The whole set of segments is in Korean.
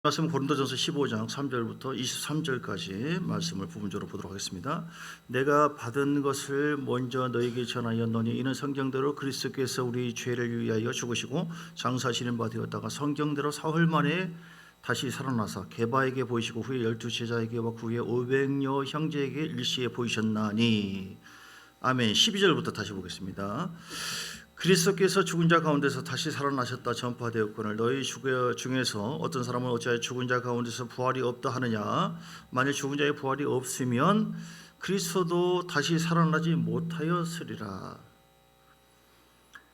말씀 고린도전서 15장 3절부터 23절까지 말씀을 부분적으로 보도록 하겠습니다. 내가 받은 것을 먼저 너에게 전하였노니 이는 성경대로 그리스도께서 우리 죄를 위하여 죽으시고 장사하시는 바 되었다가 성경대로 사흘 만에 다시 살아나사 게바에게 보이시고 후에 12제자에게와 그 후에 500여 형제에게 일시에 보이셨나니. 아멘. 12절부터 다시 보겠습니다. 그리스도께서 죽은 자 가운데서 다시 살아나셨다 전파되었거늘 너희 중에서 어떤 사람은 어찌하여 죽은 자 가운데서 부활이 없다 하느냐. 만일 죽은 자의 부활이 없으면 그리스도도 다시 살아나지 못하였으리라.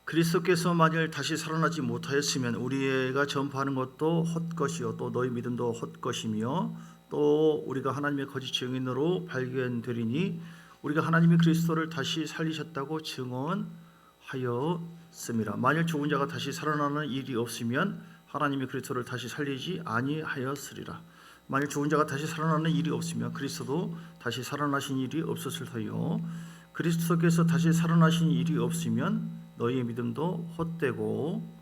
그리스도께서 만일 다시 살아나지 못하였으면 우리가 전파하는 것도 헛것이요 또 너희 믿음도 헛것이며 또 우리가 하나님의 거짓 증인으로 발견되리니 우리가 하나님이 그리스도를 다시 살리셨다고 증언하였습니다. 만일 죽은 자가 다시 살아나는 일이 없으면 하나님이 그리스도를 다시 살리지 아니하였으리라. 만일 죽은 자가 다시 살아나는 일이 없으면 그리스도도 다시 살아나신 일이 없었을 터요. 그리스도께서 다시 살아나신 일이 없으면 너희의 믿음도 헛되고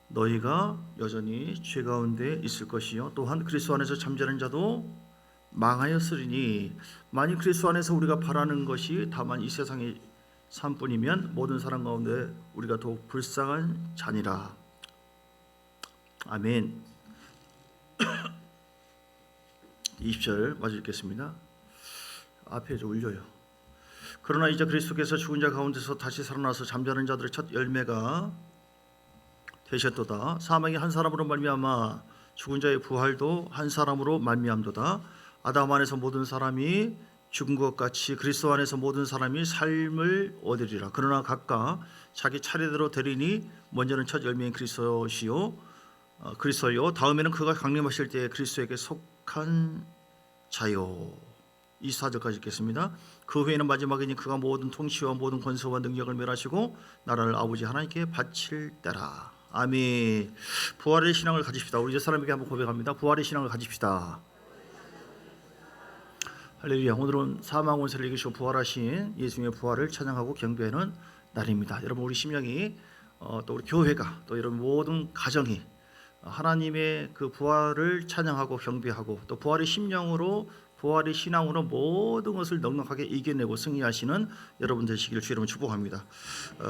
너희가 여전히 죄 가운데 있을 것이요 또한 그리스도 안에서 잠자는 자도 망하였으리니 만일 그리스도 안에서 우리가 바라는 것이 다만 이 세상의 삶뿐이면 모든 사람 가운데 우리가 더욱 불쌍한 자니라. 아멘. 20절 마저 읽겠습니다. 앞에 좀 울려요. 그러나 이제 그리스도께서 죽은 자 가운데서 다시 살아나서 잠자는 자들의 첫 열매가 되셨도다. 사망이 한 사람으로 말미암아 죽은 자의 부활도 한 사람으로 말미암도다. 아담 안에서 모든 사람이 죽은 것 같이 그리스도 안에서 모든 사람이 삶을 얻으리라. 그러나 각각 자기 차례대로 되리니 먼저는 첫 열매인 그리스도요 다음에는 그가 강림하실 때에 그리스도에게 속한 자요. 24절까지 읽겠습니다. 그 후에는 마지막이니 그가 모든 통치와 모든 권세와 능력을 멸하시고 나라를 아버지 하나님께 바칠 때라. 아멘. 부활의 신앙을 가집시다. 우리 이제 사람에게 한번 고백합니다. 부활의 신앙을 가집시다. 할렐루야. 오늘은 사망 원세를 이기시고 부활하신 예수님의 부활을 찬양하고 경배하는 날입니다. 여러분 우리 심령이 또 우리 교회가 또 이런 모든 가정이 하나님의 그 부활을 찬양하고 경배하고 또 부활의 심령으로 부활의 신앙으로 모든 것을 넉넉하게 이겨내고 승리하시는 여러분 되시기를 주의 이름으로 축복합니다.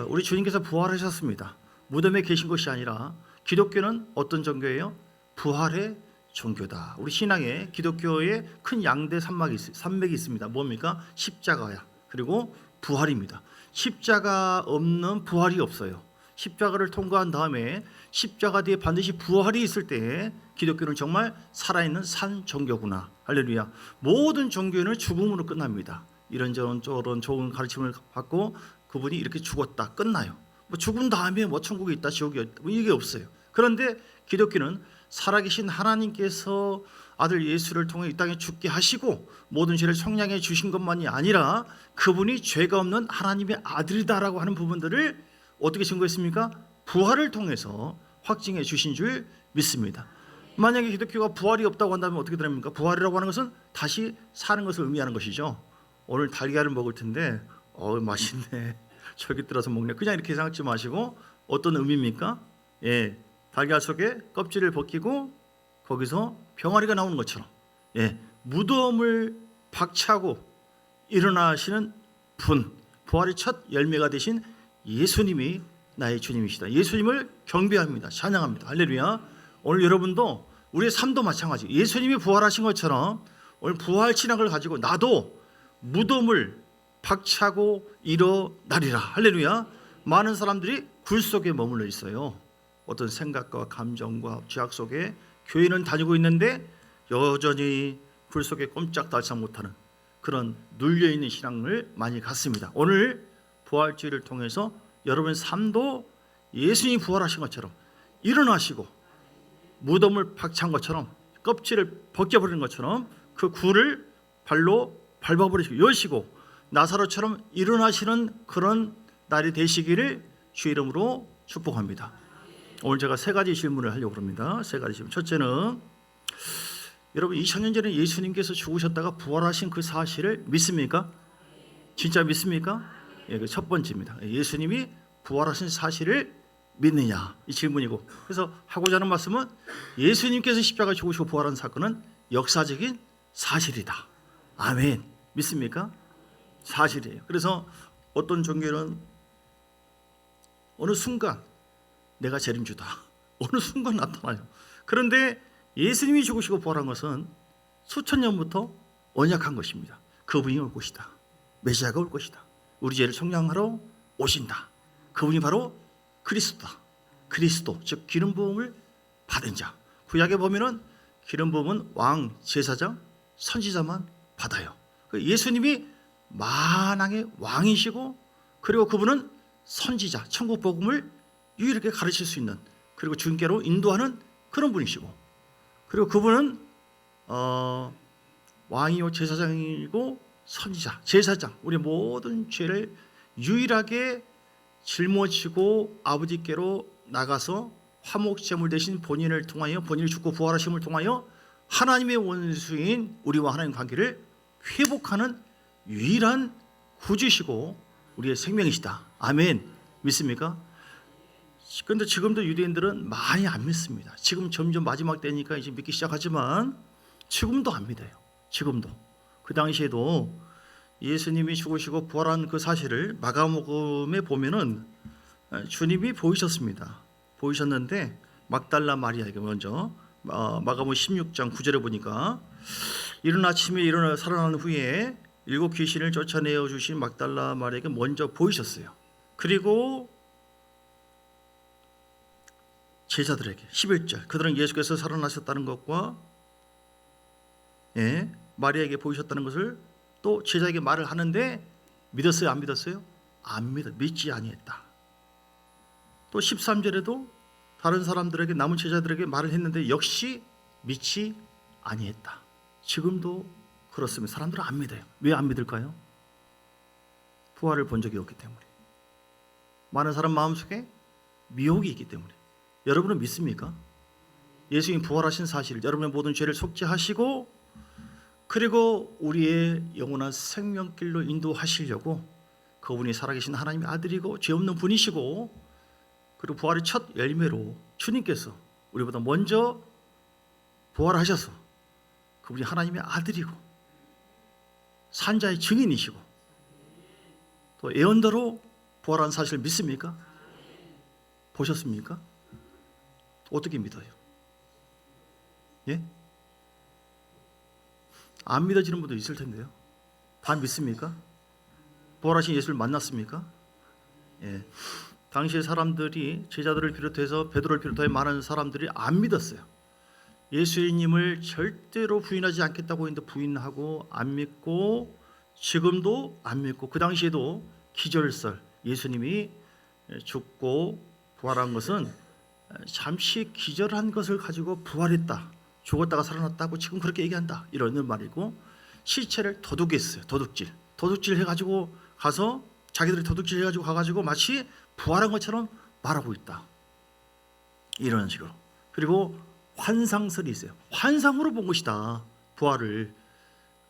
우리 주님께서 부활하셨습니다. 무덤에 계신 것이 아니라 기독교는 어떤 종교예요? 부활의 종교다. 우리 신앙에 기독교의 큰 양대 산맥이 있습니다. 뭡니까? 십자가야. 그리고 부활입니다. 십자가 없는 부활이 없어요. 십자가를 통과한 다음에 십자가 뒤에 반드시 부활이 있을 때 기독교는 정말 살아있는 산 종교구나. 할렐루야. 모든 종교는 죽음으로 끝납니다. 이런저런 좋은 가르침을 받고 그분이 이렇게 죽었다 끝나요. 죽은 다음에 천국에 있다 지옥이 있다 이게 없어요. 그런데 기독교는 살아계신 하나님께서 아들 예수를 통해 이 땅에 죽게 하시고 모든 죄를 청량해 주신 것만이 아니라 그분이 죄가 없는 하나님의 아들이다라고 하는 부분들을 어떻게 증거했습니까? 부활을 통해서 확증해 주신 줄 믿습니다. 만약에 기독교가 부활이 없다고 한다면 어떻게 됩니까? 부활이라고 하는 것은 다시 사는 것을 의미하는 것이죠. 오늘 달걀을 먹을 텐데 맛있네. 저기 들어서 먹네. 그냥 이렇게 생각하지 마시고 어떤 의미입니까? 달걀 속에 껍질을 벗기고 거기서 병아리가 나오는 것처럼 무덤을 박차고 일어나시는 분, 부활의 첫 열매가 되신 예수님이 나의 주님이시다. 예수님을 경배합니다. 찬양합니다. 할렐루야. 오늘 여러분도 우리의 삶도 마찬가지. 예수님이 부활하신 것처럼 오늘 부활 신앙을 가지고 나도 무덤을 박차고 일어나리라. 할렐루야. 많은 사람들이 굴 속에 머물러 있어요. 어떤 생각과 감정과 죄악 속에 교회는 다니고 있는데 여전히 굴 속에 꼼짝달싹 못하는 그런 눌려있는 신앙을 많이 갖습니다. 오늘 부활주의를 통해서 여러분의 삶도 예수님이 부활하신 것처럼 일어나시고 무덤을 박찬 것처럼 껍질을 벗겨버리는 것처럼 그 굴을 발로 밟아버리시고 여시고 나사로처럼 일어나시는 그런 날이 되시기를 주의 이름으로 축복합니다. 오늘 제가 세 가지 질문을 하려고 합니다. 세 가지 질문. 첫째는 여러분 2000년 전에 예수님께서 죽으셨다가 부활하신 그 사실을 믿습니까? 진짜 믿습니까? 그 첫 번째입니다. 예수님이 부활하신 사실을 믿느냐 이 질문이고, 그래서 하고자 하는 말씀은 예수님께서 십자가 죽으시고 부활한 사건은 역사적인 사실이다. 아멘. 믿습니까? 사실이에요. 그래서 어떤 종교는 어느 순간 내가 재림주다, 어느 순간 나타나요. 그런데 예수님이 죽으시고 부활한 것은 수천 년부터 언약한 것입니다. 그분이 올 것이다. 메시아가 올 것이다. 우리 죄를 속량하러 오신다. 그분이 바로 그리스도다. 그리스도, 즉 기름 부음을 받은 자. 구약에 보면은 기름 부음은 왕, 제사장, 선지자만 받아요. 예수님이 만왕의 왕이시고, 그리고 그분은 선지자, 천국 복음을 유일하게 가르칠 수 있는, 그리고 주님께로 인도하는 그런 분이시고, 그리고 그분은 왕이요 제사장이고 선지자, 제사장, 우리 모든 죄를 유일하게 짊어지고 아버지께로 나가서 화목제물 대신 본인을 통하여, 본인이 죽고 부활하심을 통하여 하나님의 원수인 우리와 하나님 관계를 회복하는 유일한 구주시고 우리의 생명이시다. 아멘. 믿습니까? 그런데 지금도 유대인들은 많이 안 믿습니다. 지금 점점 마지막 때니까 이제 믿기 시작하지만 지금도 안 믿어요. 지금도. 그 당시에도 예수님이 죽으시고 부활한 그 사실을 마가복음에 보면은 주님이 보이셨습니다. 보이셨는데 막달라 마리아에게 먼저 마가복음 16장 9절에 보니까 이른 아침에 일어나 살아난 후에 7 귀신을 쫓아내어 주신 막달라 마리아에게 먼저 보이셨어요. 그리고 제자들에게 11절 그들은 예수께서 살아나셨다는 것과 마리아에게 보이셨다는 것을 또 제자에게 말을 하는데 믿었어요? 안 믿었어요? 안 믿어, 믿지 아니했다. 또 13절에도 다른 사람들에게, 남은 제자들에게 말을 했는데 역시 믿지 아니했다. 지금도 그렇습니다. 사람들은 안 믿어요. 왜 안 믿을까요? 부활을 본 적이 없기 때문에. 많은 사람 마음속에 미혹이 있기 때문에. 여러분은 믿습니까? 예수님이 부활하신 사실을, 여러분의 모든 죄를 속죄하시고 그리고 우리의 영원한 생명길로 인도하시려고 그분이 살아계신 하나님의 아들이고 죄 없는 분이시고, 그리고 부활의 첫 열매로 주님께서 우리보다 먼저 부활하셔서 그분이 하나님의 아들이고 산자의 증인이시고 또 예언대로 부활한 사실을 믿습니까? 보셨습니까? 어떻게 믿어요? 예? 안 믿어지는 분도 있을 텐데요. 다 믿습니까? 부활하신 예수를 만났습니까? 예. 당시의 사람들이, 제자들을 비롯해서 베드로를 비롯하여 많은 사람들이 안 믿었어요. 예수님을 절대로 부인하지 않겠다고 했는데 부인하고 안 믿고, 지금도 안 믿고, 그 당시에도 기절설, 예수님이 죽고 부활한 것은 잠시 기절한 것을 가지고 부활했다, 죽었다가 살아났다고 지금 그렇게 얘기한다, 이런 말이고, 시체를 도둑했어요. 도둑질 해가지고 가서, 자기들이 도둑질 해가지고 가가지고 마치 부활한 것처럼 말하고 있다, 이런 식으로. 그리고 환상설이 있어요. 환상으로 본 것이다, 부활을.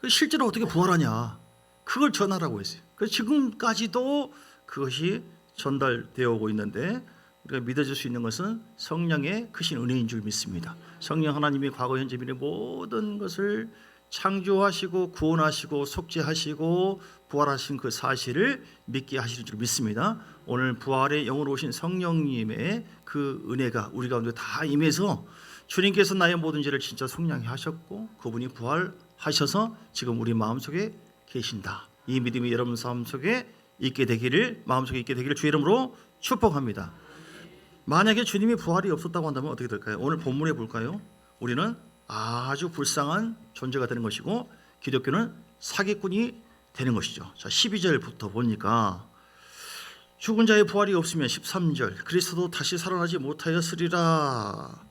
실제로 어떻게 부활하냐, 그걸 전하라고 했어요. 그래서 지금까지도 그것이 전달되어 오고 있는데, 우리가 믿어질 수 있는 것은 성령의 크신 은혜인 줄 믿습니다. 성령 하나님이 과거 현재 미래 모든 것을 창조하시고 구원하시고 속죄하시고 부활하신 그 사실을 믿게 하시는 줄 믿습니다. 오늘 부활의 영으로 오신 성령님의 그 은혜가 우리 가운데 다 임해서 주님께서 나의 모든 죄를 진짜 속량해 하셨고 그분이 부활하셔서 지금 우리 마음속에 계신다, 이 믿음이 여러분 마음속에 있게 되기를, 마음속에 있게 되기를 주 이름으로 축복합니다. 만약에 주님이 부활이 없었다고 한다면 어떻게 될까요? 오늘 본문에 볼까요? 우리는 아주 불쌍한 존재가 되는 것이고 기독교는 사기꾼이 되는 것이죠. 자, 12절부터 보니까 죽은 자의 부활이 없으면 13절 그리스도 다시 살아나지 못하였으리라.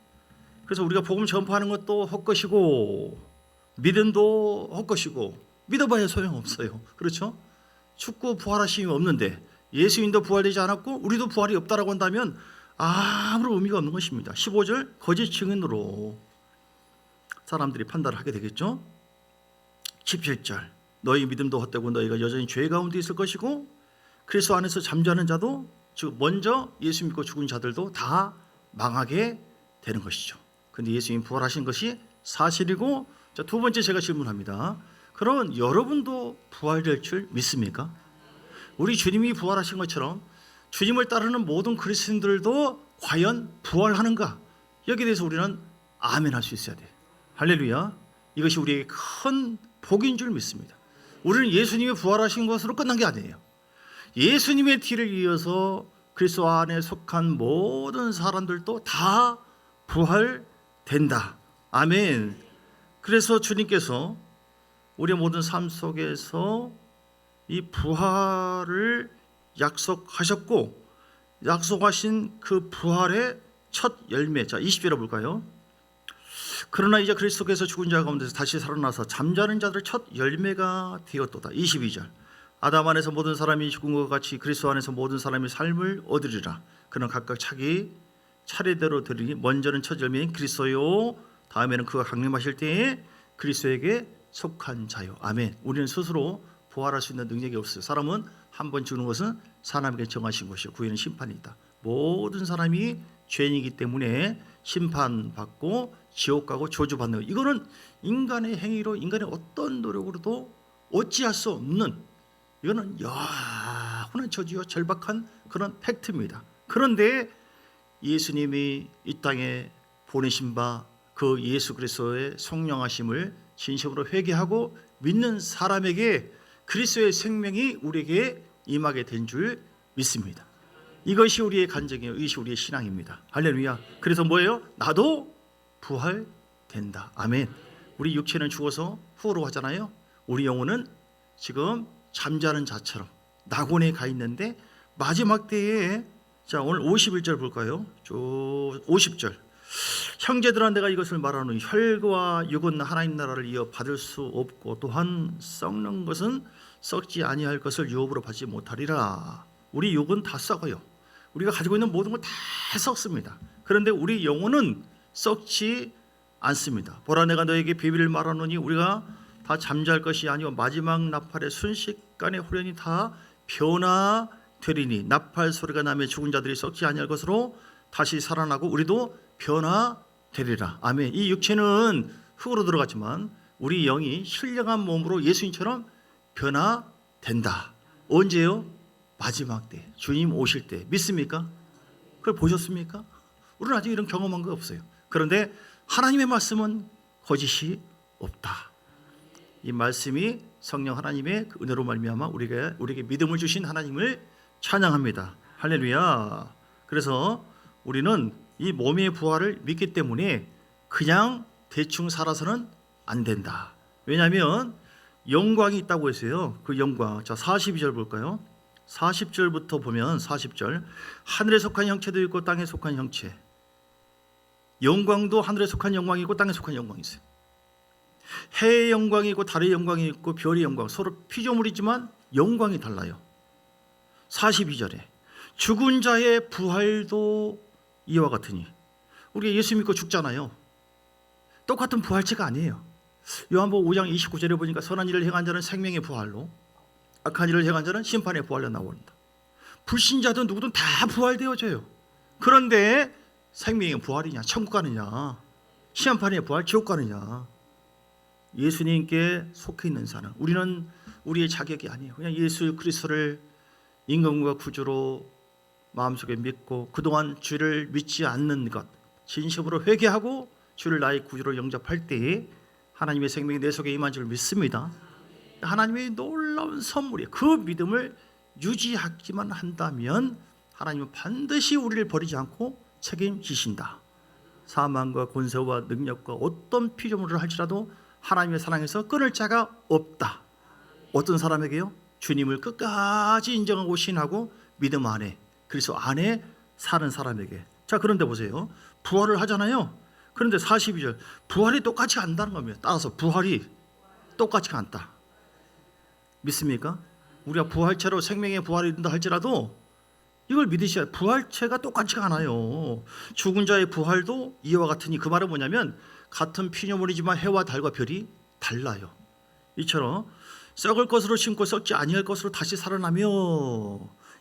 그래서 우리가 복음 전파하는 것도 헛것이고 믿음도 헛것이고 믿어봐야 소용없어요. 그렇죠? 죽고 부활하심이 없는데 예수님도 부활되지 않았고 우리도 부활이 없다라고 한다면 아무런 의미가 없는 것입니다. 15절 거짓 증인으로 사람들이 판단을 하게 되겠죠. 17절 너희 믿음도 헛되고 너희가 여전히 죄 가운데 있을 것이고 그리스도 안에서 잠자는 자도 즉 먼저 예수 믿고 죽은 자들도 다 망하게 되는 것이죠. 그런데 예수님이 부활하신 것이 사실이고, 자, 두 번째 제가 질문합니다. 그러면 여러분도 부활될 줄 믿습니까? 우리 주님이 부활하신 것처럼 주님을 따르는 모든 그리스도인들도 과연 부활하는가? 여기에 대해서 우리는 아멘 할 수 있어야 돼요. 할렐루야. 이것이 우리에게 큰 복인 줄 믿습니다. 우리는 예수님이 부활하신 것으로 끝난 게 아니에요. 예수님의 뒤를 이어서 그리스도 안에 속한 모든 사람들도 다 부활된다. 아멘. 그래서 주님께서 우리의 모든 삶 속에서 이 부활을 약속하셨고, 약속하신 그 부활의 첫 열매, 자 20절에 볼까요? 그러나 이제 그리스도께서 죽은 자 가운데서 다시 살아나서 잠자는 자들의 첫 열매가 되었도다. 22절, 아담 안에서 모든 사람이 죽은 것 같이 그리스도 안에서 모든 사람이 삶을 얻으리라. 그는 각각 자기 차례대로 드리니 먼저는 첫 열매인 그리스도요, 다음에는 그가 강림하실 때에 그리스도에게 속한 자요. 아멘. 우리는 스스로 부활할 수 있는 능력이 없어요. 사람은 한 번 죽는 것은 사람에게 정하신 것이요, 그 후에는 심판이 있다. 모든 사람이 죄인이기 때문에 심판받고 지옥 가고 저주받는 것, 이거는 인간의 행위로, 인간의 어떤 노력으로도 어찌할 수 없는, 이거는 영원한 저주와 절박한 그런 팩트입니다. 그런데 예수님이 이 땅에 보내신 바 그 예수 그리스도의 성령하심을 진심으로 회개하고 믿는 사람에게 그리스도의 생명이 우리에게 임하게 된 줄 믿습니다. 이것이 우리의 간증이에요. 이것이 우리의 신앙입니다. 할렐루야. 그래서 뭐예요? 나도 부활된다. 아멘. 우리 육체는 죽어서 후로 하잖아요. 우리 영혼은 지금 잠자는 자처럼 낙원에 가 있는데 마지막 때에, 자 오늘 51절 볼까요? 50절, 형제들아 내가 이것을 말하노니 혈과 육은 하나님 나라를 이어 받을 수 없고 또한 썩는 것은 썩지 아니할 것을 유업으로 받지 못하리라. 우리 육은 다 썩어요. 우리가 가지고 있는 모든 걸 다 썩습니다. 그런데 우리 영혼은 썩지 않습니다. 보라 내가 너에게 비밀을 말하노니 우리가 다 잠잘 것이 아니오 마지막 나팔의 순식간에 후련히 다 변화되리니 나팔 소리가 나며 죽은 자들이 썩지 아니할 것으로 다시 살아나고 우리도 변화되리라. 아멘. 이 육체는 흙으로 들어갔지만 우리 영이 신령한 몸으로 예수님처럼 변화된다. 언제요? 마지막 때, 주님 오실 때. 믿습니까? 그걸 보셨습니까? 우리는 아직 이런 경험한 거 없어요. 그런데 하나님의 말씀은 거짓이 없다. 이 말씀이 성령 하나님의 그 은혜로 말미암아 우리에게 믿음을 주신 하나님을 찬양합니다. 할렐루야. 그래서 우리는 이 몸의 부활을 믿기 때문에 그냥 대충 살아서는 안 된다. 왜냐하면 영광이 있다고 했어요. 그 영광. 자 42절 볼까요? 40절부터 보면 40절, 하늘에 속한 형체도 있고 땅에 속한 형체, 영광도 하늘에 속한 영광이 있고 땅에 속한 영광이 있어요. 해의 영광이 있고 달의 영광이 있고 별의 영광, 서로 피조물이지만 영광이 달라요. 42절에 죽은 자의 부활도 이와 같으니, 우리가 예수 믿고 죽잖아요. 똑같은 부활체가 아니에요. 요한복음 5장 29절에 보니까 선한 일을 행한 자는 생명의 부활로, 악한 일을 행한 자는 심판의 부활로 나온다. 불신자든 누구든 다 부활되어져요. 그런데 생명의 부활이냐, 천국 가느냐, 심판의 부활, 지옥 가느냐, 예수님께 속해 있는 사람, 우리는 우리의 자격이 아니에요. 그냥 예수 그리스도를 임금과 구주로 마음속에 믿고 그동안 주를 믿지 않는 것 진심으로 회개하고 주를 나의 구주로 영접할 때에 하나님의 생명이 내 속에 임한 줄 믿습니다. 하나님의 놀라운 선물이에요. 그 믿음을 유지하기만 한다면 하나님은 반드시 우리를 버리지 않고 책임지신다. 사망과 권세와 능력과 어떤 피조물을 할지라도 하나님의 사랑에서 끊을 자가 없다. 어떤 사람에게요? 주님을 끝까지 인정하고 신하고 믿음 안에, 그리스도 안에 사는 사람에게. 자, 그런데 보세요. 부활을 하잖아요. 그런데 42절, 부활이 똑같이 간다는 겁니다. 따라서 부활이 똑같이 간다. 믿습니까? 우리가 부활체로 생명의 부활이 된다 할지라도 이걸 믿으셔야 해요. 부활체가 똑같이 가나요. 죽은 자의 부활도 이와 같으니, 그 말은 뭐냐면 같은 피조물이지만 해와 달과 별이 달라요. 이처럼 썩을 것으로 심고 썩지 아니할 것으로 다시 살아나며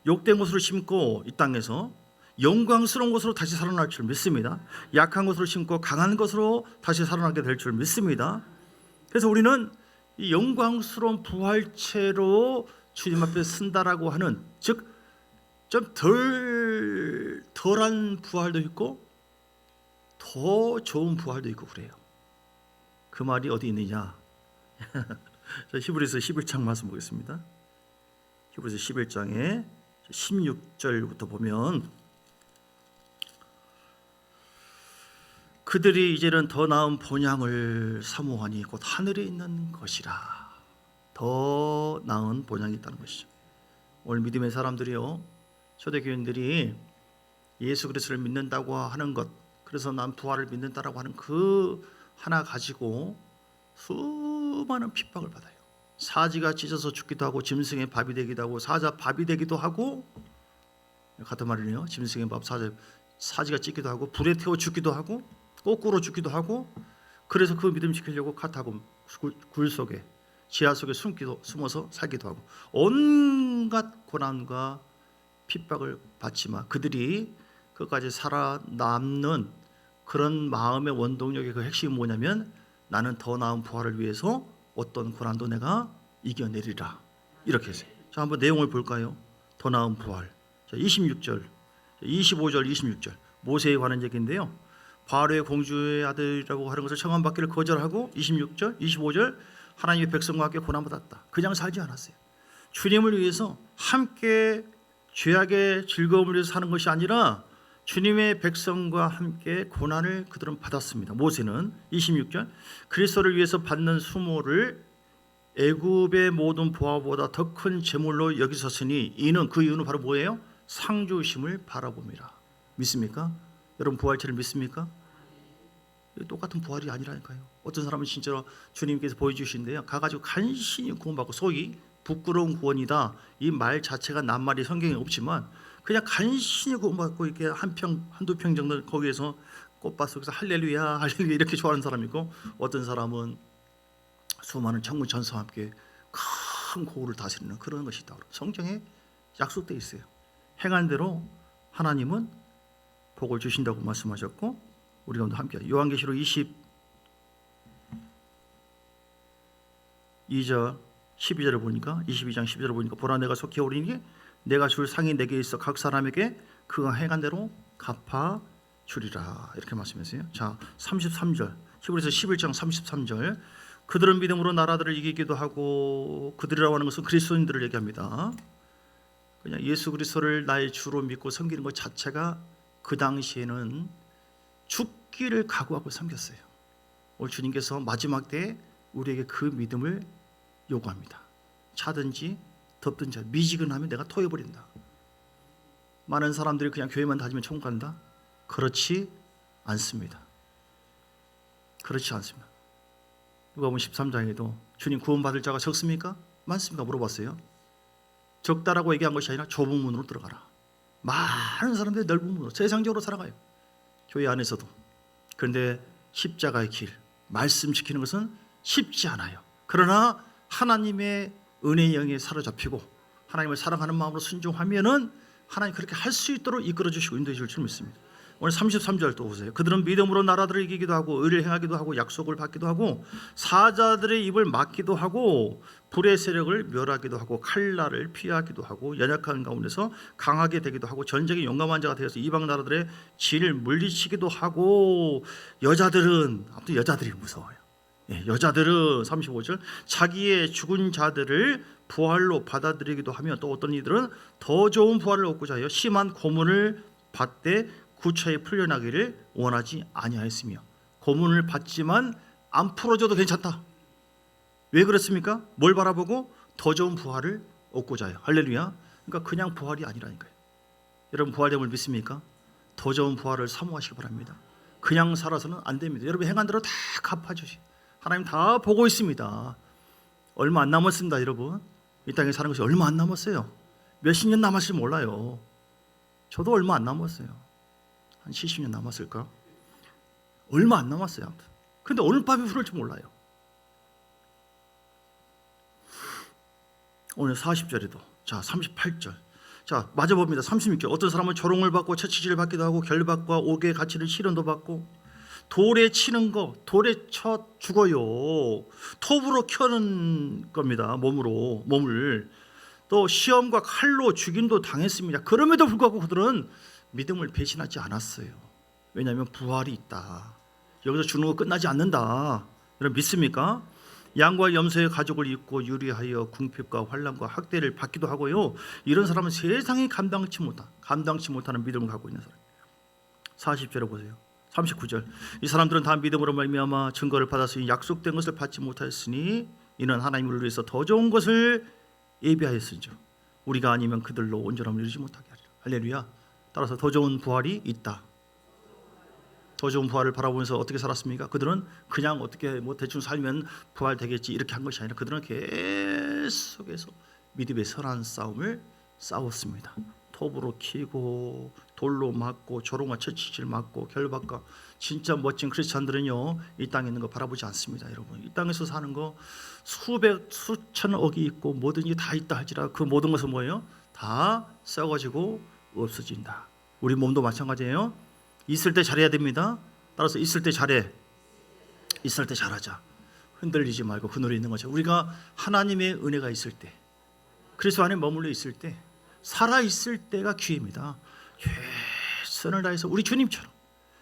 욕된 것으로 심고 이 땅에서 영광스러운 것으로 다시 살아날 줄 믿습니다. 약한 것으로 심고 강한 것으로 다시 살아나게 될 줄 믿습니다. 그래서 우리는 이 영광스러운 부활체로 주님 앞에 쓴다라고 하는, 즉 좀 덜한 부활도 있고 더 좋은 부활도 있고 그래요. 그 말이 어디 있느냐? 자, 히브리서 11장 말씀 보겠습니다. 히브리서 11장에 16절부터 보면, 그들이 이제는 더 나은 본향을 사모하니 곧 하늘에 있는 것이라. 더 나은 본향이 있다는 것이죠. 오늘 믿음의 사람들이요, 초대교인들이 예수 그리스도를 믿는다고 하는 것, 그래서 난 부활을 믿는다라고 하는 그 하나 가지고 수많은 핍박을 받아요. 사지가 찢어서 죽기도 하고 짐승의 밥이 되기도 하고 사자 밥이 되기도 하고, 같은 말이네요. 짐승의 밥, 사지가 찢기도 하고 불에 태워 죽기도 하고 거꾸로 죽기도 하고, 그래서 그 믿음 지키려고 카타콤 굴 속에 지하 속에 숨어서 살기도 하고 온갖 고난과 핍박을 받지만 그들이 끝까지 살아남는 그런 마음의 원동력의 그 핵심이 뭐냐면, 나는 더 나은 부활을 위해서 어떤 고난도 내가 이겨내리라, 이렇게 했어요. 자, 한번 내용을 볼까요? 더 나은 부활. 자, 26절, 25절, 26절 모세에 관한 얘기인데요. 바로의 공주의 아들이라고 하는 것을 청함받기를 거절하고, 26절, 25절 하나님의 백성과 함께 고난받았다. 그냥 살지 않았어요. 주님을 위해서 함께 죄악의 즐거움을 위해서 사는 것이 아니라 주님의 백성과 함께 고난을 그들은 받았습니다. 모세는 26절, 그리스도를 위해서 받는 수모를 애굽의 모든 보화보다 더 큰 제물로 여기셨으니 이는, 그 이유는 바로 뭐예요? 상 주심을 바라봅니다. 믿습니까? 여러분 부활체를 믿습니까? 똑같은 부활이 아니라니까요. 어떤 사람은 진짜로 주님께서 보여주신데요, 가가지고 간신히 구원받고, 소위 부끄러운 구원이다, 이 말 자체가 낱말이 성경에 없지만 그냥 간신히 구원받고 이렇게 한두 평 정도 거기에서 꽃밭 속에서 할렐루야 할렐루야 이렇게 좋아하는 사람이 있고, 어떤 사람은 수많은 천군 천사와 함께 큰 고울을 다스리는 그런 것이 있다고 성경에 약속되어 있어요. 행한 대로 하나님은 복을 주신다고 말씀하셨고, 우리가 오늘 함께 요한계시록 22절 12절을 보니까, 22장 12절을 보니까, 보라 내가 속히 오리니 내가 줄 상이 내게 있어 각 사람에게 그가 행한 대로 갚아 주리라, 이렇게 말씀했어요. 자, 33절 히브리서 11장 33절, 그들은 믿음으로 나라들을 이기기도 하고, 그들이라고 하는 것은 그리스도인들을 얘기합니다. 그냥 예수 그리스도를 나의 주로 믿고 섬기는 것 자체가 그 당시에는 죽기를 각오하고 섬겼어요. 오늘 주님께서 마지막 때에 우리에게 그 믿음을 요구합니다. 차든지 덥든지 미지근하면 내가 토해버린다. 많은 사람들이 그냥 교회만 다니면 천국 간다? 그렇지 않습니다. 그렇지 않습니다. 누가복음 13장에도 주님 구원받을 자가 적습니까? 많습니까? 물어봤어요. 적다라고 얘기한 것이 아니라 좁은 문으로 들어가라. 많은 사람들이 넓은 문으로 세상적으로 살아가요. 교회 안에서도. 그런데 십자가의 길, 말씀 지키는 것은 쉽지 않아요. 그러나 하나님의 은혜의 영에 사로잡히고 하나님을 사랑하는 마음으로 순종하면은 하나님 그렇게 할 수 있도록 이끌어 주시고 인도해 줄 줄 믿습니다. 오늘 33절 또 보세요. 그들은 믿음으로 나라들을 이기기도 하고 의를 행하기도 하고 약속을 받기도 하고 사자들의 입을 막기도 하고 불의 세력을 멸하기도 하고 칼날을 피하기도 하고 연약한 가운데서 강하게 되기도 하고 전쟁에 용감한 자가 되어서 이방 나라들의 진을 물리치기도 하고, 여자들은, 아무튼 여자들이 무서워요. 여자들은 35절 자기의 죽은 자들을 부활로 받아들이기도 하며, 또 어떤 이들은 더 좋은 부활을 얻고자 하여 심한 고문을 받되 구차히 풀려나기를 원하지 아니하였으며, 고문을 받지만 안 풀어줘도 괜찮다. 왜 그렇습니까? 뭘 바라보고? 더 좋은 부활을 얻고자 해요. 할렐루야. 그러니까 그냥 부활이 아니라니까요. 여러분 부활됨을 믿습니까? 더 좋은 부활을 사모하시기 바랍니다. 그냥 살아서는 안 됩니다. 여러분 행한 대로 다 갚아주시. 하나님 다 보고 있습니다. 얼마 안 남았습니다. 여러분 이 땅에 사는 것이 얼마 안 남았어요. 몇십 년 남았을지 몰라요. 저도 얼마 안 남았어요. 한 70년 남았을까? 얼마 안 남았어요. 근데 오늘 밤에 흐를지 몰라요. 오늘 40절에도, 자 38절, 자, 맞아봅니다. 36절. 어떤 사람은 조롱을 받고 채찍질을 받기도 하고 결박과 옥에 갇히는 시련도 받고 돌에 치는 거, 돌에 쳐 죽어요. 톱으로 켜는 겁니다. 몸을. 또 시험과 칼로 죽임도 당했습니다. 그럼에도 불구하고 그들은 믿음을 배신하지 않았어요. 왜냐하면 부활이 있다. 여기서 죽는 거 끝나지 않는다. 여러분 믿습니까? 양과 염소의 가죽을 입고 유리하여 궁핍과 환난과 학대를 받기도 하고요. 이런 사람은 세상이 감당치 못하는 믿음을 갖고 있는 사람. 40절에 보세요. 39절. 이 사람들은 다 믿음으로 말미암아 증거를 받았으니 약속된 것을 받지 못하였으니 이는 하나님을 위해서 더 좋은 것을 예비하였으죠. 우리가 아니면 그들로 온전함을 이루지 못하게 하리라. 할렐루야. 따라서 더 좋은 부활이 있다. 더 좋은 부활을 바라보면서 어떻게 살았습니까? 그들은 그냥 어떻게 대충 살면 부활되겠지 이렇게 한 것이 아니라 그들은 계속해서 믿음의 선한 싸움을 싸웠습니다. 톱으로 키고 돌로 맞고 조롱과 채찍질 맞고 결박과. 진짜 멋진 크리스찬들은요 이 땅에 있는 거 바라보지 않습니다. 여러분 이 땅에서 사는 거 수천억이 있고 뭐든지 다 있다 할지라도 그 모든 것은 뭐예요? 다 썩어지고 없어진다. 우리 몸도 마찬가지예요. 있을 때 잘해야 됩니다. 따라서 있을 때 잘해. 있을 때 잘하자. 흔들리지 말고 그늘에 있는 거죠. 우리가 하나님의 은혜가 있을 때, 그리스도 안에 머물러 있을 때, 살아 있을 때가 기회입니다. 최선을 다해서 우리 주님처럼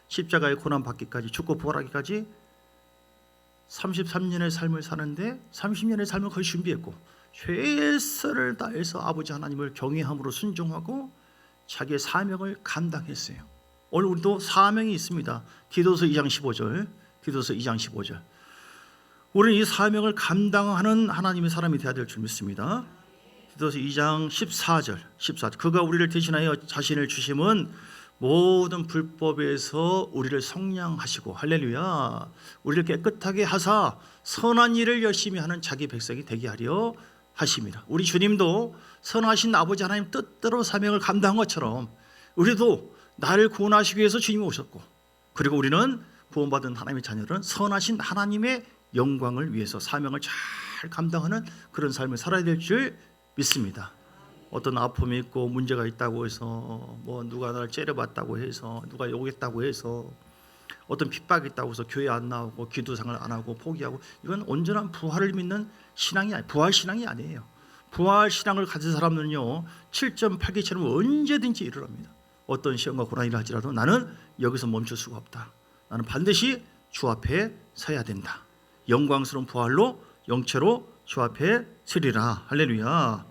십자가의 고난 받기까지, 죽고 부활하기까지 33년의 삶을 사는데 30년의 삶을 거의 준비했고 최선을 다해서 아버지 하나님을 경외함으로 순종하고 자기의 사명을 감당했어요. 오늘 우리도 사명이 있습니다. 디도서 2장 15절. 디도서 2장 15절. 우리는 이 사명을 감당하는 하나님의 사람이 되어야 될 줄 믿습니다. 디도서 2장 14절. 그가 우리를 대신하여 자신을 주심은 모든 불법에서 우리를 성량하시고 할렐루야. 우리를 깨끗하게 하사 선한 일을 열심히 하는 자기 백성이 되게 하려 하십니다. 우리 주님도 선하신 아버지 하나님 뜻대로 사명을 감당한 것처럼 우리도 나를 구원하시기 위해서 주님이 오셨고, 그리고 우리는 구원받은 하나님의 자녀들은 선하신 하나님의 영광을 위해서 사명을 잘 감당하는 그런 삶을 살아야 될 줄 믿습니다. 어떤 아픔이 있고 문제가 있다고 해서 누가 나를 째려봤다고 해서 누가 욕했다고 해서 어떤 핍박이 있다고 해서 교회 안 나오고 기도생활 안 하고 포기하고, 이건 온전한 부활을 믿는 신앙이 부활 신앙이 아니에요. 부활 신앙을 가진 사람은요 7.8기처럼 언제든지 일어납니다. 어떤 시험과 고난이 할지라도 나는 여기서 멈출 수가 없다. 나는 반드시 주 앞에 서야 된다. 영광스러운 부활로 영체로 주 앞에 서리라. 할렐루야.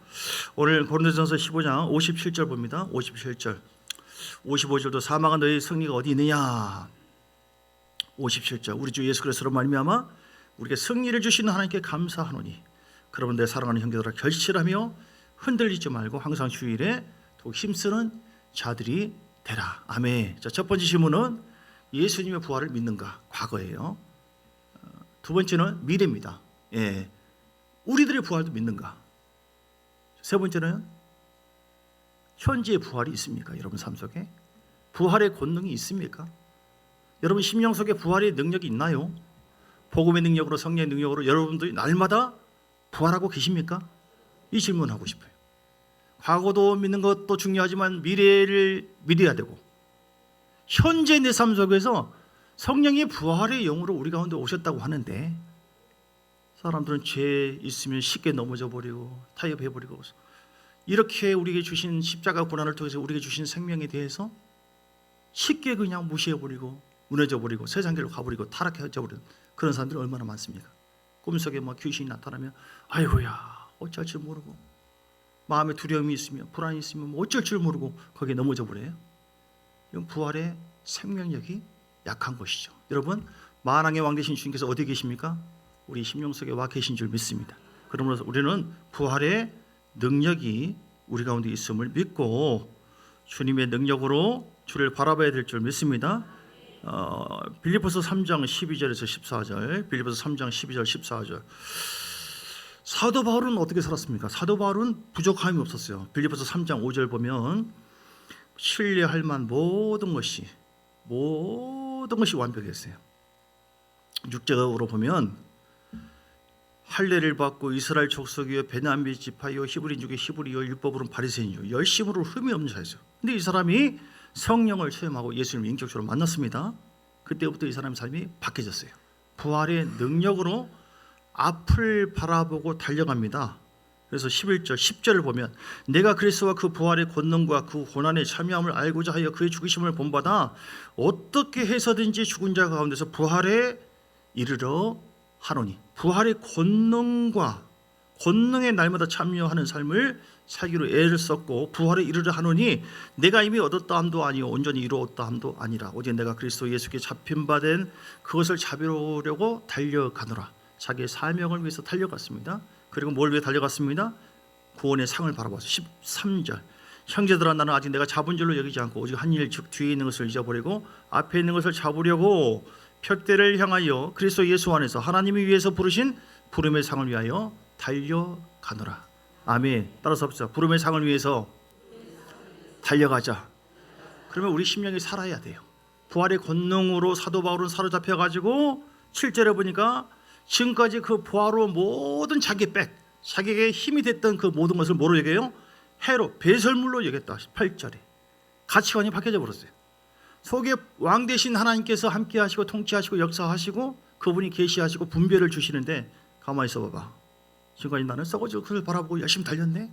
오늘 고린도전서 15장 57절 봅니다. 57절. 55절도 사망한 너희 승리가 어디 있느냐. 57절. 우리 주 예수 그리스도로 말미암아 우리에게 승리를 주시는 하나님께 감사하노니 그러면 내 사랑하는 형제들아 결실하며 흔들리지 말고 항상 주일에 더욱 힘쓰는 자들이 되라. 아멘. 자, 첫 번째 질문은 예수님의 부활을 믿는가? 과거예요. 두 번째는 미래입니다. 예. 우리들의 부활도 믿는가? 세 번째는 현재의 부활이 있습니까? 여러분 삶 속에 부활의 권능이 있습니까? 여러분 심령 속에 부활의 능력이 있나요? 복음의 능력으로, 성령의 능력으로 여러분들이 날마다 부활하고 계십니까? 이 질문하고 싶어요. 과거도 믿는 것도 중요하지만 미래를 믿어야 되고, 현재 내 삶 속에서 성령의 부활의 영으로 우리 가운데 오셨다고 하는데 사람들은 죄 있으면 쉽게 넘어져 버리고 타협해 버리고, 이렇게 우리에게 주신 십자가 고난을 통해서 우리에게 주신 생명에 대해서 쉽게 그냥 무시해 버리고 무너져 버리고 세상 길로 가버리고 타락해져 버리는 그런 사람들이 얼마나 많습니까? 꿈속에 귀신이 나타나면 아이고야 어쩔 줄 모르고, 마음에 두려움이 있으면 불안이 있으면 어쩔 줄 모르고 거기에 넘어져 버려요. 이건 부활의 생명력이 약한 것이죠. 여러분 만왕의 왕 되신 주님께서 어디 계십니까? 우리 심령 속에 와 계신 줄 믿습니다. 그러므로 우리는 부활의 능력이 우리 가운데 있음을 믿고 주님의 능력으로 주를 바라봐야 될 줄 믿습니다. 빌립보서 3장 12절에서 14절. 빌립보서 3장 12절 14절. 사도 바울은 어떻게 살았습니까? 사도 바울은 부족함이 없었어요. 빌립보서 3장 5절 보면 신뢰할 만한 모든 것이 완벽했어요. 6절으로 보면 할례를 받고 이스라엘 족속이요 베냐민 지파요 히브리인족의 히브리요 율법으로는 바리새인이요 열심으로 흠이 없는 자였어요. 근데 이 사람이 성령을 체험하고 예수님을 인격적으로 만났습니다. 그때부터 이 사람의 삶이 바뀌어졌어요. 부활의 능력으로 앞을 바라보고 달려갑니다. 그래서 11절 10절을 보면 내가 그리스도와 그 부활의 권능과 그 고난에 참여함을 알고자 하여 그의 죽으심을 본받아 어떻게 해서든지 죽은 자 가운데서 부활에 이르러 하노니, 부활의 권능과 권능의 날마다 참여하는 삶을 살기로 애를 썼고 부활에 이르려 하노니 내가 이미 얻었다 함도 아니요 온전히 이루었다 함도 아니라 오직 내가 그리스도 예수께 잡힌 바 된 그것을 잡으려고 달려가노라. 자기의 사명을 위해서 달려갔습니다. 그리고 뭘 위해 달려갔습니다? 구원의 상을 바라봐서 13절 형제들아 나는 아직 내가 잡은 줄로 여기지 않고 오직 한 일 즉 뒤에 있는 것을 잊어버리고 앞에 있는 것을 잡으려고 표대를 향하여 그리스도 예수 안에서 하나님이 위해서 부르신 부름의 상을 위하여 달려가노라. 아멘. 따라서 합시다. 부름의 상을 위해서 달려가자. 그러면 우리 심령이 살아야 돼요. 부활의 권능으로 사도 바울은 사로잡혀가지고 7절에 보니까 지금까지 그 부활로 모든 자기에게 힘이 됐던 그 모든 것을 뭐로 여겨요? 해로 배설물로 여겼다. 8절에 가치관이 바뀌어져 버렸어요. 속에 왕 되신 하나님께서 함께 하시고 통치하시고 역사하시고 그분이 계시하시고 분별을 주시는데 가만히 있어봐봐. 지금까지 나는 썩어지고 그걸 바라보고 열심히 달렸네.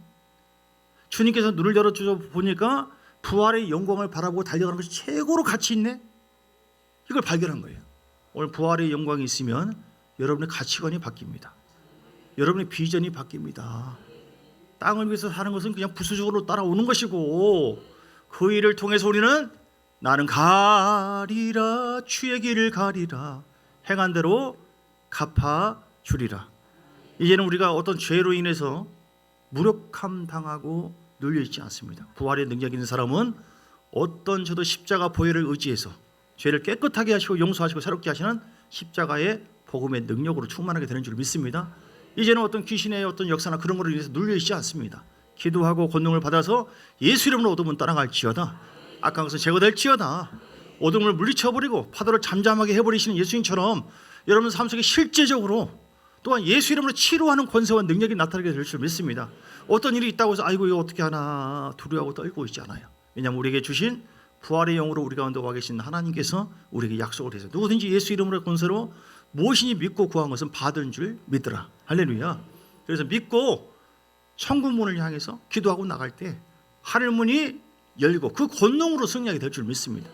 주님께서 눈을 열어주셔 보니까 부활의 영광을 바라보고 달려가는 것이 최고로 가치 있네. 이걸 발견한 거예요. 오늘 부활의 영광이 있으면 여러분의 가치관이 바뀝니다. 여러분의 비전이 바뀝니다. 땅을 위해서 사는 것은 그냥 부수적으로 따라오는 것이고 그 일을 통해서 우리는 나는 가리라 주의 길을 가리라 행한 대로 갚아주리라. 이제는 우리가 어떤 죄로 인해서 무력함 당하고 눌려있지 않습니다. 부활의 능력 있는 사람은 어떤 저도 십자가 보혈을 의지해서 죄를 깨끗하게 하시고 용서하시고 새롭게 하시는 십자가의 복음의 능력으로 충만하게 되는 줄 믿습니다. 이제는 어떤 귀신의 어떤 역사나 그런 것으로 인해서 눌려있지 않습니다. 기도하고 권능을 받아서 예수 이름으로 어둠은 떠나갈지어다. 악한 것은 제거될지어다. 어둠을 물리쳐버리고 파도를 잠잠하게 해버리시는 예수님처럼 여러분 삶 속에 실제적으로 또한 예수 이름으로 치료하는 권세와 능력이 나타나게 될 줄 믿습니다. 어떤 일이 있다고 해서 아이고 이거 어떻게 하나 두려워하고 떨고 있지 않아요. 왜냐하면 우리에게 주신 부활의 영으로 우리 가운데 와 계신 하나님께서 우리에게 약속을 해서 누구든지 예수 이름으로 권세로 무엇이니 믿고 구한 것은 받은 줄 믿으라. 할렐루야. 그래서 믿고 천국문을 향해서 기도하고 나갈 때 하늘문이 열리고 그 권능으로 승리하게 될 줄 믿습니다.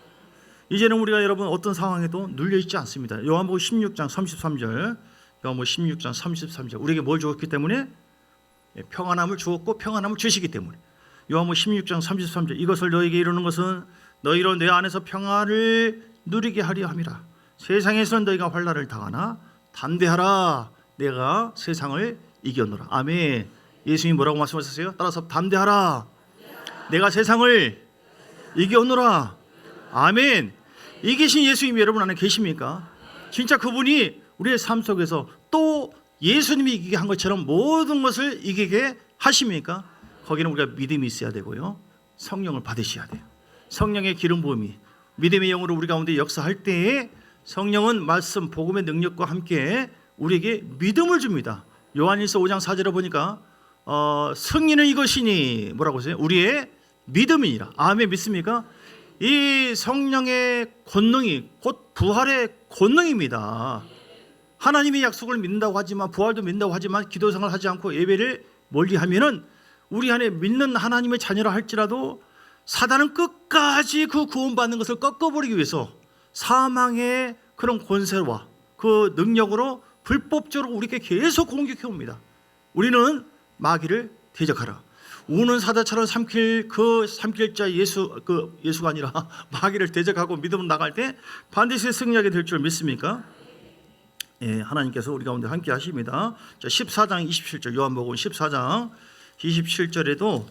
이제는 우리가 여러분 어떤 상황에도 눌려있지 않습니다. 요한복음 16장 33절 요한복음 16장 33절 우리에게 뭘 주었기 때문에? 평안함을 주었고 평안함을 주시기 때문에. 요한복음 16장 33절 이것을 너에게 이루는 것은 너희로 내 안에서 평안을 누리게 하려 함이라. 세상에서는 너희가 환난을 당하나 담대하라 내가 세상을 이겼노라. 아멘. 예수님이 뭐라고 말씀하셨어요? 따라서 담대하라 내가 세상을 이겼노라. 아멘. 이기신 예수님이 여러분 안에 계십니까? 진짜 그분이 우리의 삶 속에서 또 예수님이 이기게 한 것처럼 모든 것을 이기게 하십니까? 거기는 우리가 믿음이 있어야 되고요. 성령을 받으셔야 돼요. 성령의 기름 부음이 믿음의 영으로 우리 가운데 역사할 때에 성령은 말씀 복음의 능력과 함께 우리에게 믿음을 줍니다. 요한일서 5장 4절에 보니까 승리는 이것이니 뭐라고 하세요? 우리의 믿음이니라. 아멘. 믿습니까? 이 성령의 권능이 곧 부활의 권능입니다. 하나님의 약속을 믿는다고 하지만 부활도 믿는다고 하지만 기도 생활을 하지 않고 예배를 멀리하면은 우리 안에 믿는 하나님의 자녀라 할지라도 사단은 끝까지 그 구원받는 것을 꺾어버리기 위해서 사망의 그런 권세와 그 능력으로 불법적으로 우리에게 계속 공격해 옵니다. 우리는 마귀를 대적하라. 우는 사자처럼 삼킬 자 예수가 아니라 마귀를 대적하고 믿음으로 나갈 때 반드시 승리하게 될 줄 믿습니까? 예, 하나님께서 우리 가운데 함께 하십니다. 자, 14장 27절 요한복음 14장 27절에도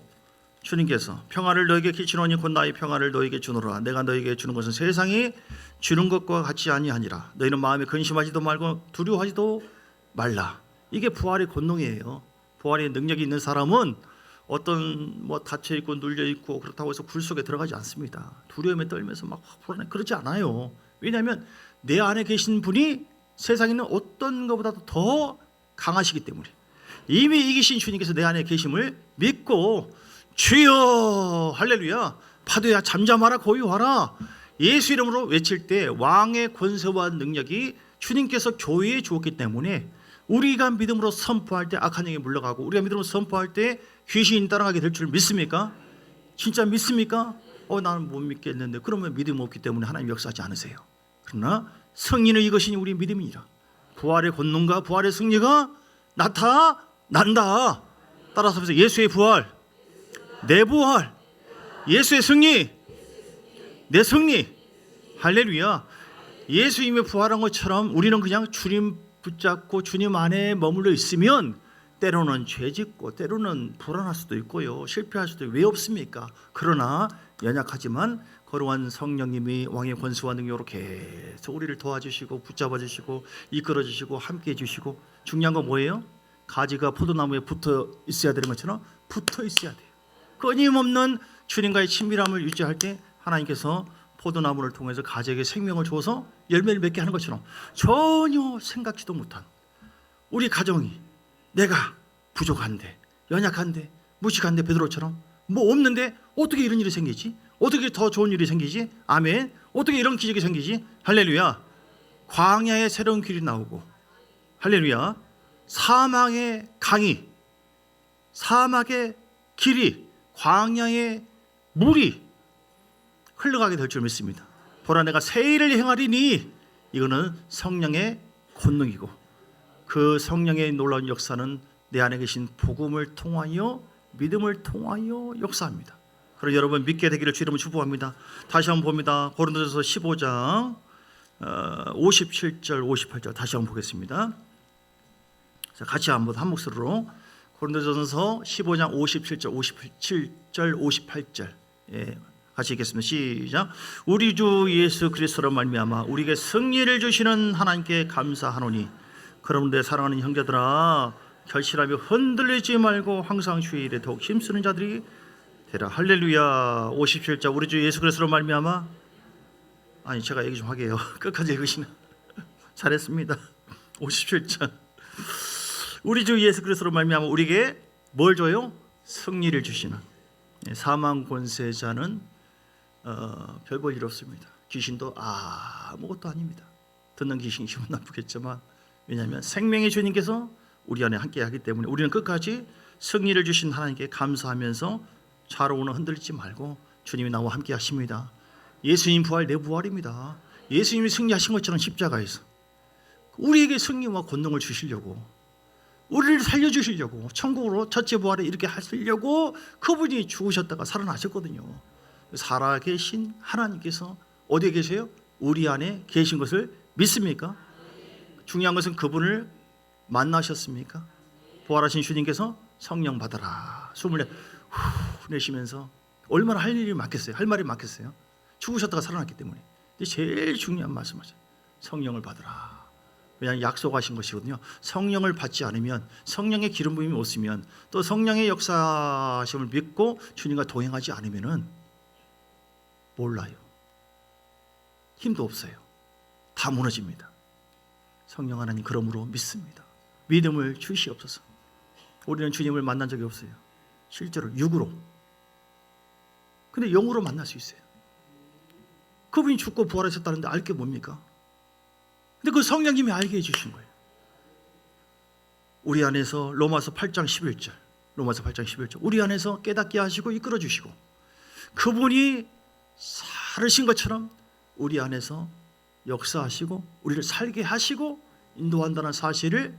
주님께서 평화를 너에게 끼치노니 곧 나의 평화를 너에게 주노라. 내가 너에게 주는 것은 세상이 주는 것과 같이 아니하니라. 너희는 마음에 근심하지도 말고 두려워하지도 말라. 이게 부활의 권능이에요. 부활의 능력이 있는 사람은 어떤 닫혀 있고 눌려 있고 그렇다고 해서 굴 속에 들어가지 않습니다. 두려움에 떨면서 막 불안해 그러지 않아요. 왜냐하면 내 안에 계신 분이 세상에 있는 어떤 것보다도 더 강하시기 때문에 이미 이기신 주님께서 내 안에 계심을 믿고 주여 할렐루야 파도야 잠잠하라 고요하라 예수 이름으로 외칠 때 왕의 권세와 능력이 주님께서 교회에 주었기 때문에 우리가 믿음으로 선포할 때 악한 영이 물러가고 우리가 믿음으로 선포할 때 귀신이 따라가게 될 줄 믿습니까? 진짜 믿습니까? 나는 못 믿겠는데 그러면 믿음 없기 때문에 하나님 역사하지 않으세요. 그러나 승리는 이것이 우리 믿음이니라. 부활의 권능과 부활의 승리가 나타난다. 따라서 하면서 예수의 부활, 내 부활, 예수의 승리, 내 승리. 할렐루야. 예수님의 부활한 것처럼 우리는 그냥 주님 붙잡고 주님 안에 머물러 있으면 때로는 죄짓고 때로는 불안할 수도 있고요, 실패할 수도 있고 왜 없습니까? 그러나 연약하지만 거룩한 성령님이 왕의 권세와 능력으로 계속 우리를 도와주시고 붙잡아 주시고 이끌어 주시고 함께 해 주시고 중요한 건 뭐예요? 가지가 포도나무에 붙어 있어야 되는 것처럼 붙어 있어야 돼요. 끊임없는 주님과의 친밀함을 유지할 때 하나님께서 포도나무를 통해서 가지에게 생명을 줘서 열매를 맺게 하는 것처럼 전혀 생각지도 못한 우리 가정이 내가 부족한데 연약한데 무식한데 베드로처럼 뭐 없는데 어떻게 이런 일이 생기지? 어떻게 더 좋은 일이 생기지? 아멘. 어떻게 이런 기적이 생기지? 할렐루야. 광야에 새로운 길이 나오고 할렐루야. 사막의 강이 사막의 길이 광야의 물이 흘러가게 될 줄 믿습니다. 보라 내가 새 일을 행하리니 이거는 성령의 권능이고 그 성령의 놀라운 역사는 내 안에 계신 복음을 통하여 믿음을 통하여 역사합니다. 그래서 여러분 믿게 되기를 주 이름으로 축복합니다. 다시 한번 봅니다. 고린도전서 15장 57절 58절 다시 한번 보겠습니다. 자, 같이 한번 한 목소리로 고린도전서 15장 57절 58절 예, 같이 읽겠습니다. 시작. 우리 주 예수 그리스도로 말미암아 우리에게 승리를 주시는 하나님께 감사하노니 그런데 사랑하는 형제들아 결실하며 흔들리지 말고 항상 주의 일에 더욱 힘쓰는 자들이 되라. 할렐루야. 57절 우리 주 예수 그리스도로 말미암아 아니 제가 얘기 좀 하게요. 끝까지 읽으시나 잘했습니다. 57절 우리 주 예수 그리스도로 말미암아 우리에게 뭘 줘요? 승리를 주시는 사망 권세자는 별 볼 일 없습니다. 귀신도 아무것도 아닙니다. 듣는 귀신이 기분 나쁘겠지만 왜냐하면 생명의 주님께서 우리 안에 함께 하기 때문에 우리는 끝까지 승리를 주신 하나님께 감사하면서 좌로우는 흔들리지 말고 주님이 나와 함께 하십니다. 예수님 부활 내 부활입니다. 예수님이 승리하신 것처럼 십자가에서 우리에게 승리와 권능을 주시려고 우리를 살려주시려고 천국으로 첫째 부활에 이렇게 하시려고 그분이 죽으셨다가 살아나셨거든요. 살아계신 하나님께서 어디에 계세요? 우리 안에 계신 것을 믿습니까? 중요한 것은 그분을 만나셨습니까? 부활하신 주님께서 성령 받아라 숨을 내쉬면서 얼마나 할 일이 많겠어요? 할 말이 많겠어요? 죽으셨다가 살아났기 때문에. 근데 제일 중요한 말씀하세요. 성령을 받으라. 왜냐하면 약속하신 것이거든요. 성령을 받지 않으면 성령의 기름 부음이 없으면 또 성령의 역사심을 믿고 주님과 동행하지 않으면은 몰라요. 힘도 없어요. 다 무너집니다. 성령 하나님 그러므로 믿습니다. 믿음을 주시옵소서. 우리는 주님을 만난 적이 없어요. 실제로 육으로. 근데 영으로 만날 수 있어요. 그분이 죽고 부활하셨다는데 알 게 뭡니까? 근데 그 성령님이 알게 해주신 거예요. 우리 안에서 로마서 8장 11절 로마서 8장 11절 우리 안에서 깨닫게 하시고 이끌어 주시고 그분이 살으신 것처럼 우리 안에서 역사하시고 우리를 살게 하시고 인도한다는 사실을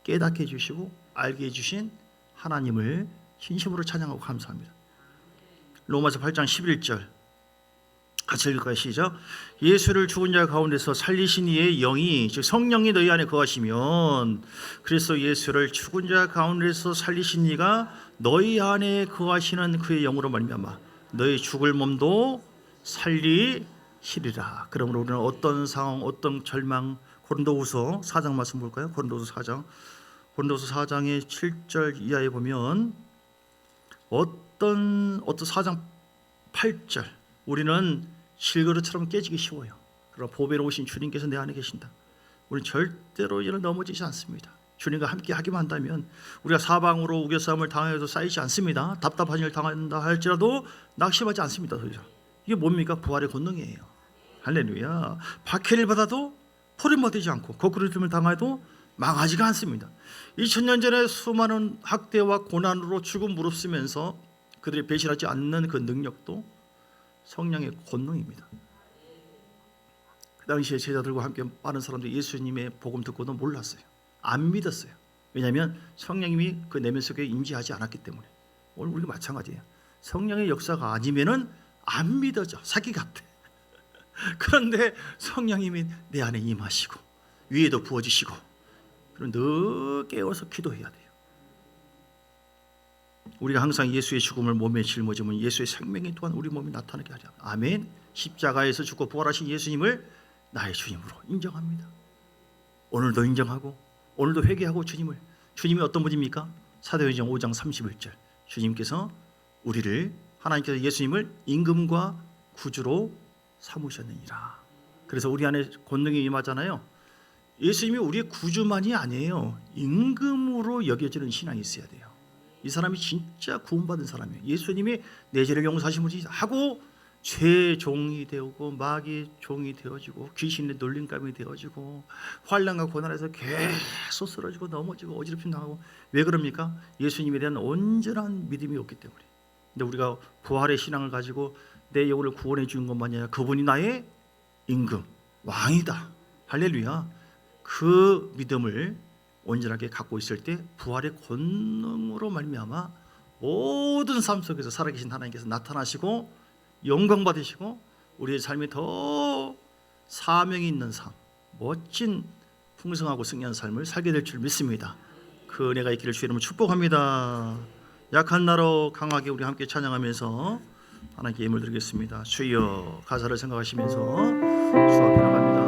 깨닫게 해주시고 알게 해주신 하나님을 진심으로 찬양하고 감사합니다. 로마서 8장 11절 같이 읽을까요? 시작. 예수를 죽은 자 가운데서 살리신 이의 영이 즉 성령이 너희 안에 거하시면 그리스도 예수를 죽은 자 가운데서 살리신 이가 너희 안에 거하시는 그의 영으로 말미암아 너희 죽을 몸도 살리시리라. 그러므로 우리는 어떤 상황 어떤 절망 고린도후서 4장 말씀 볼까요? 고린도후서 4장의 7절 이하에 보면 어떤 4장 8절 우리는 실그릇처럼 깨지기 쉬워요. 그러나 보배로 오신 주님께서 내 안에 계신다. 우리는 절대로 이는 넘어지지 않습니다. 주님과 함께 하기만 한다면 우리가 사방으로 우겨싸움을 당해도 쌓이지 않습니다. 답답한 일을 당한다 할지라도 낙심하지 않습니다. 더 이상. 이게 뭡니까? 부활의 권능이에요. 할렐루야. 박해를 받아도 포름받지 않고 거꾸로짐을 당해도 망하지가 않습니다. 2000년 전에 수많은 학대와 고난으로 죽음 무릅쓰면서 그들이 배신하지 않는 그 능력도 성령의 권능입니다. 그 당시에 제자들과 함께 많은 사람들이 예수님의 복음 듣고도 몰랐어요. 안 믿었어요. 왜냐하면 성령님이 그 내면 속에 임재하지 않았기 때문에. 오늘 우리가 마찬가지예요. 성령의 역사가 아니면은 안 믿어져. 사기 같아. 그런데 성령님이 내 안에 임하시고 위에도 부어지시고, 그럼 늘 깨워서 기도해야 돼요. 우리가 항상 예수의 죽음을 몸에 짊어지면 예수의 생명이 또한 우리 몸에 나타나게 하려. 아멘. 십자가에서 죽고 부활하신 예수님을 나의 주님으로 인정합니다. 오늘도 인정하고 오늘도 회개하고 주님이 어떤 분입니까? 사도행전 5장 31절 주님께서 하나님께서 예수님을 임금과 구주로 삼으셨느니라. 그래서 우리 안에 권능이 임하잖아요. 예수님이 우리의 구주만이 아니에요. 임금으로 여겨지는 신앙이 있어야 돼요. 이 사람이 진짜 구원받은 사람이에요. 예수님이 내 죄를 용서하심을 하고 죄의 종이 되고 마귀의 종이 되어지고 귀신의 놀림감이 되어지고 환난과 고난에서 계속 쓰러지고 넘어지고 어지럽힘 당하고. 왜 그럽니까? 예수님에 대한 온전한 믿음이 없기 때문에. 근데 우리가 부활의 신앙을 가지고 내 영혼을 구원해 주는 것만이 아니라 그분이 나의 임금, 왕이다. 할렐루야. 그 믿음을 온전하게 갖고 있을 때 부활의 권능으로 말미암아 모든 삶 속에서 살아계신 하나님께서 나타나시고 영광 받으시고 우리의 삶이 더 사명이 있는 삶, 멋진 풍성하고 승리한 삶을 살게 될 줄 믿습니다. 그 은혜가 있기를 주의 이름으로 축복합니다. 약한 나로 강하게 우리 함께 찬양하면서 하나님께 예물 드리겠습니다. 주여. 가사를 생각하시면서 주 앞에 나갑니다.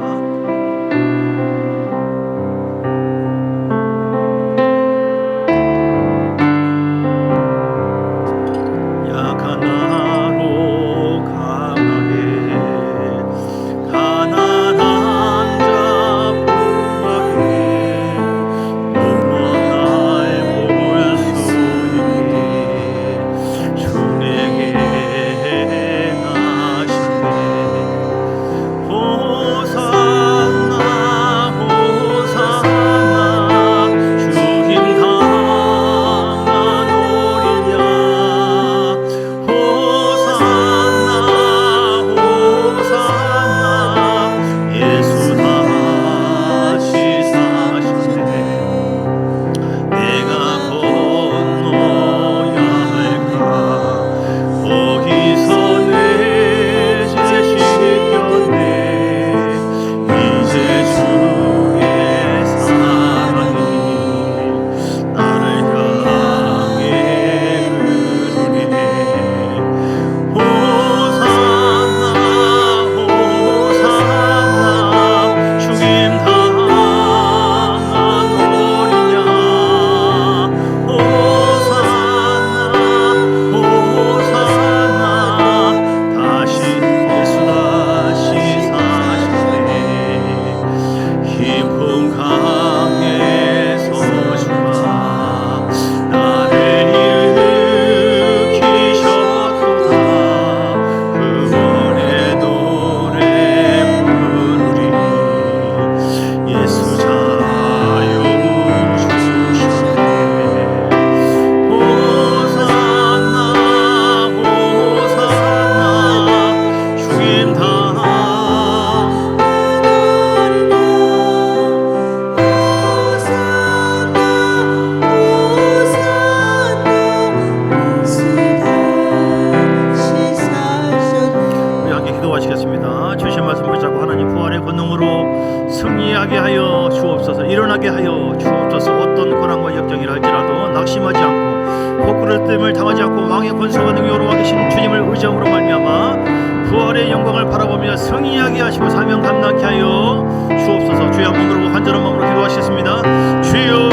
승리하게 하여 주옵소서. 일어나게 하여 주옵소서. 어떤 고난과 역경이라 할지라도 낙심하지 않고 거꾸로짐을 당하지 않고 왕의 권세와 능력으로 와 계신 주님을 의지함으로 말미암아 부활의 영광을 바라보며 승리하게 하시고 사명 감당케 하여 주옵소서. 주의 한 번 부르고 간절한 마음으로 기도하시겠습니다. 주여.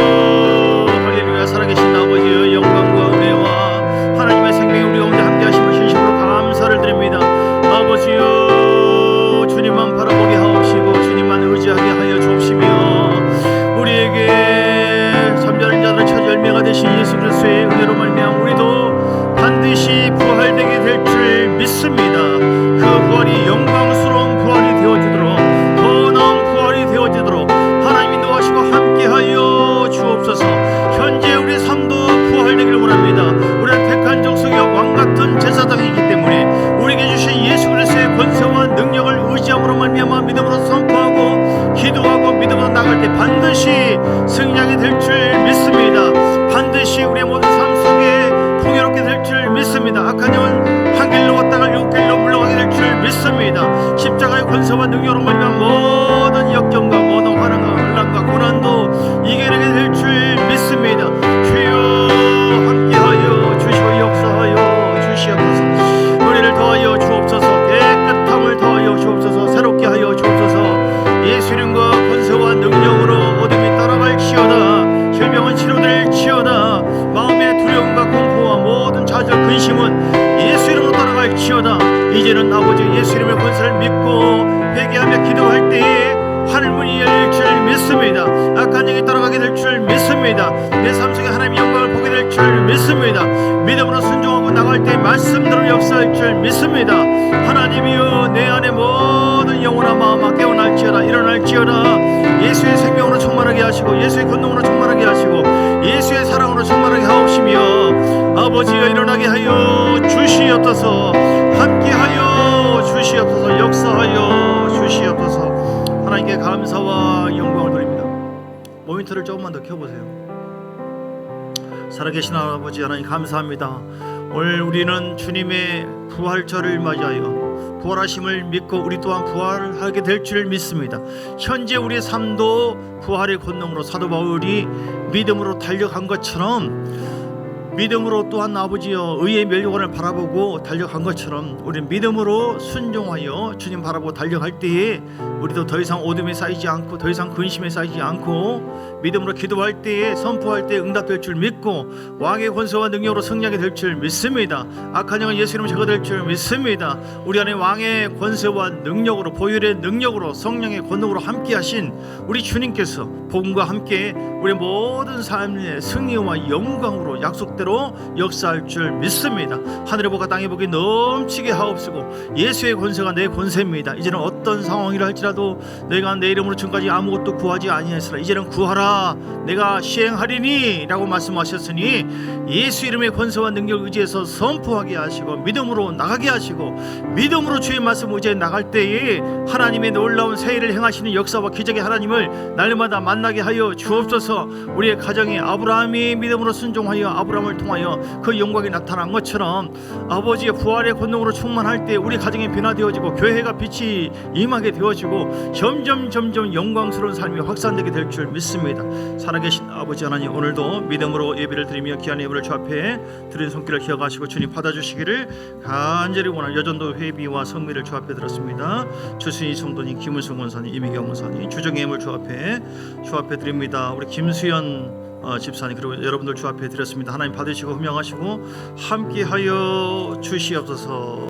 할렐루야. 살아계신 아버지의 영광과 은혜와 하나님의 생명이 우리 가운데 함께 하심을 진심으로 감사를 드립니다. 아버지여, 주님만 바라보게 하옵시고 주님만 의지하게 하여 주옵시며 우리에게 나갈 때 반드시 승리하게 될 줄 믿습니다. 반드시 우리의 모든 삶 속에 풍요롭게 될 줄 믿습니다. 악한 영은 한 길로 왔다가 육 길로 물러가게 될 줄 믿습니다. 십자가의 권세와 능력으로 말미암아 모든 역경과 모든 환난과 혼란과 고난도 이겨내게 될 줄 믿습니다. 주여 함께하여 주시고 역사하여 주시옵소서. 우리를 더하여 주옵소서. 깨끗함을 더하여 주옵소서. 새롭게 하여 주옵소서. 예수 이름과 권세와 능력으로 어둠이 따라갈지어다. 질병은 치료될지어다. 마음의 두려움과 공포와 모든 좌절 근심은 예수 이름으로 따라갈지어다. 이제는 아버지 예수 이름의 권세를 믿고 회개하며 기도할 때에 하늘문이 열릴 줄 믿습니다. 악한 영이 따라가게 될 줄 믿습니다. 내 삶 속에 하나님의 영광을 보게 될 줄 믿습니다. 믿음으로 순종하고 나갈 때 말씀대로 역사할 줄 믿습니다. 하나님이여 내 안에 모든 영혼아 마음아 깨어날지어다. 일어날지어다. 예수의 생명으로 충만하게 하시고 예수의 권능으로 충만하게 하시고 예수의 사랑으로 충만하게 하옵시며 아버지여 일어나게 하여 주시옵소서. 함께하여 주시옵소서. 역사하여 주시옵소서. 하나님께 감사와 영광을 드립니다. 모니터를 조금만 더 켜보세요. 살아계신 아버지 하나님 감사합니다. 오늘 우리는 주님의 부활절을 맞이하여 부활하심을 믿고 우리 또한 부활하게 될 줄 믿습니다. 현재 우리의 삶도 부활의 권능으로 사도 바울이 믿음으로 달려간 것처럼 믿음으로 또한 아버지여 의의 멸류관을 바라보고 달려간 것처럼 우리는 믿음으로 순종하여 주님 바라보고 달려갈 때에 우리도 더 이상 어둠에 쌓이지 않고 더 이상 근심에 쌓이지 않고 믿음으로 기도할 때에 선포할 때에 응답될 줄 믿고 왕의 권세와 능력으로 승리하게 될 줄 믿습니다. 악한 영은 예수 이름으로 제거될 줄 믿습니다. 우리 안에 왕의 권세와 능력으로 보혈의 능력으로 성령의 권능으로 함께하신 우리 주님께서 복음과 함께 우리 모든 삶의 승리와 영광으로 약속대로 역사할 줄 믿습니다. 하늘의 복과 땅의 복이 넘치게 하옵시고 예수의 권세가 내 권세입니다. 이제는 어떤 상황이라 할지라도 내가 내 이름으로 지금까지 아무것도 구하지 아니하였으나 이제는 구하라 내가 시행하리니 라고 말씀하셨으니 예수 이름의 권세와 능력을 의지해서 선포하게 하시고 믿음으로 나가게 하시고 믿음으로 주의 말씀 의지해 나갈 때에 하나님의 놀라운 새해를 행하시는 역사와 기적의 하나님을 날마다 만나게 하여 주옵소서. 우리의 가정에 아브라함이 믿음으로 순종하여 아브라함을 통하여 그 영광이 나타난 것처럼 아버지의 부활의 권능으로 충만할 때 우리 가정이 변화되어지고 교회가 빛이 임하게 되어지고 점점 영광스러운 삶이 확산되게 될 줄 믿습니다. 살아계신 아버지 하나님 오늘도 믿음으로 예배를 드리며 귀한 예배를 주 앞에 드린 손길을 기억하시고 주님 받아주시기를 간절히 원하는 여전도 회비와 성미를 주 앞에 드렸습니다. 주순이 성도님 김은숙 원사님 이미경 원사님 주정의 예물 주 앞에 드립니다. 우리 김수연 집사님 그리고 여러분들 주 앞에 드렸습니다. 하나님 받으시고 흠양하시고 함께하여 주시옵소서.